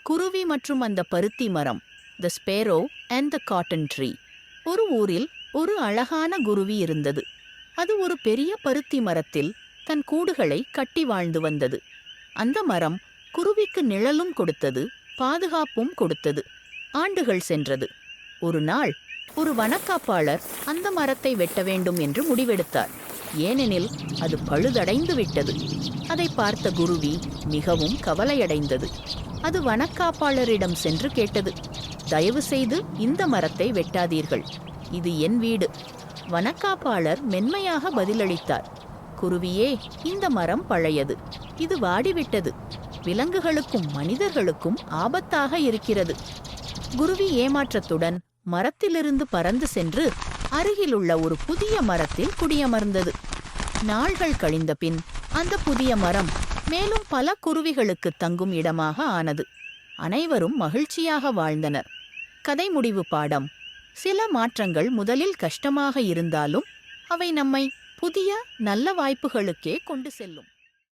குருவி மற்றும் அந்த பருத்தி மரம், the sparrow and the cotton tree. ஒரு ஊரில் ஒரு அழகான குருவி இருந்தது. அது ஒரு பெரிய பருத்தி மரத்தில் தன் கூடுகளை கட்டி வாழ்ந்து வந்தது. அந்த மரம் குருவிக்கு நிழலும் கொடுத்தது, பாதுகாப்பும் கொடுத்தது. ஆண்டுகள் சென்றது. ஒரு நாள் ஒரு வனக்காப்பாளர் அந்த மரத்தை வெட்ட வேண்டும் என்று முடிவெடுத்தார். ஏனெனில் அது பழுதடைந்து விட்டது. அதை பார்த்த குருவி மிகவும் கவலையடைந்தது. அது வனக்காப்பாளரிடம் சென்று கேட்டது, தயவு செய்து இந்த மரத்தை வெட்டாதீர்கள், இது என் வீடு. வனக்காப்பாளர் மென்மையாக பதிலளித்தார், குருவியே, இந்த மரம் பழையது, இது வாடிவிட்டது, விலங்குகளுக்கும் மனிதர்களுக்கும் ஆபத்தாக இருக்கிறது. குருவி ஏமாற்றத்துடன் மரத்திலிருந்து பறந்து சென்று அருகிலுள்ள ஒரு புதிய மரத்தில் குடியமர்ந்தது. நாள்கள் கழிந்த பின் அந்த புதிய மரம் மேலும் பல குருவிகளுக்கு தங்கும் இடமாக ஆனது. அனைவரும் மகிழ்ச்சியாக வாழ்ந்தனர். கதை முடிவு பாடம்: சில மாற்றங்கள் முதலில் கஷ்டமாக இருந்தாலும் அவை நம்மை புதிய நல்ல வாய்ப்புகளுக்கே கொண்டு செல்லும்.